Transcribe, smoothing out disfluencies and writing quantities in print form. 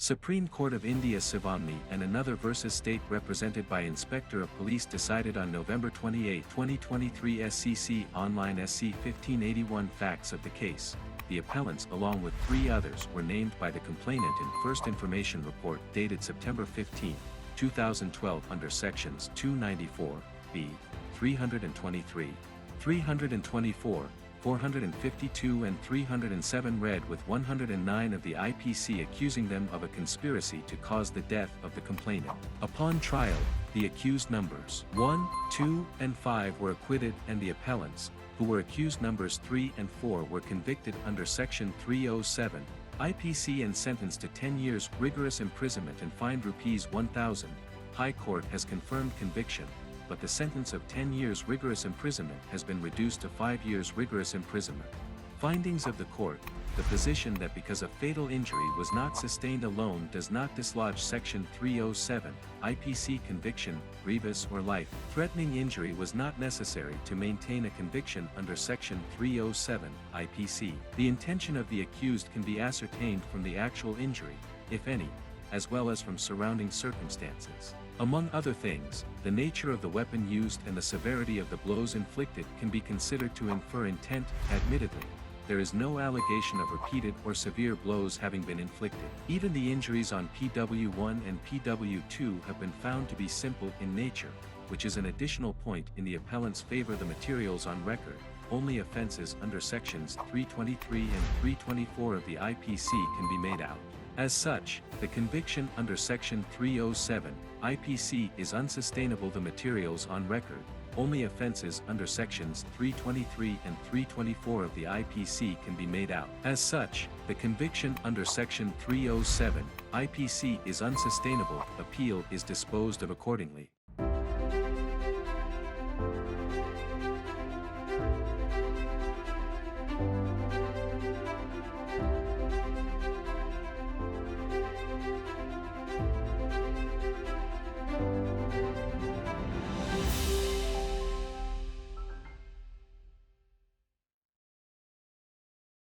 Supreme Court of India Sivamani and another versus state represented by Inspector of Police decided on November 28, 2023 SCC Online SC 1581 facts of the case. The appellants along with 3 others were named by the complainant in First Information Report dated September 15, 2012 under sections 294b, 323, 324, 452 and 307 read with 109 of the IPC accusing them of a conspiracy to cause the death of the complainant. Upon trial, the accused numbers 1, 2, and 5 were acquitted and the appellants, who were accused numbers 3 and 4 were convicted under section 307, IPC and sentenced to 10 years rigorous imprisonment and fined Rs 1,000. High Court has confirmed conviction, but the sentence of 10 years rigorous imprisonment has been reduced to 5 years rigorous imprisonment. Findings of the court: the position that because a fatal injury was not sustained alone does not dislodge section 307, IPC conviction, grievous or life-threatening injury was not necessary to maintain a conviction under section 307, IPC. The intention of the accused can be ascertained from the actual injury, if any, as well as from surrounding circumstances. Among other things, the nature of the weapon used and the severity of the blows inflicted can be considered to infer intent. Admittedly, there is no allegation of repeated or severe blows having been inflicted. Even the injuries on PW1 and PW2 have been found to be simple in nature, which is an additional point in the appellant's favor. The materials on record: only offenses under sections 323 and 324 of the IPC can be made out. As such, the conviction under section 307, IPC is unsustainable. The materials on record: only offenses under sections 323 and 324 of the IPC can be made out. As such, the conviction under section 307, IPC is unsustainable. Appeal is disposed of accordingly.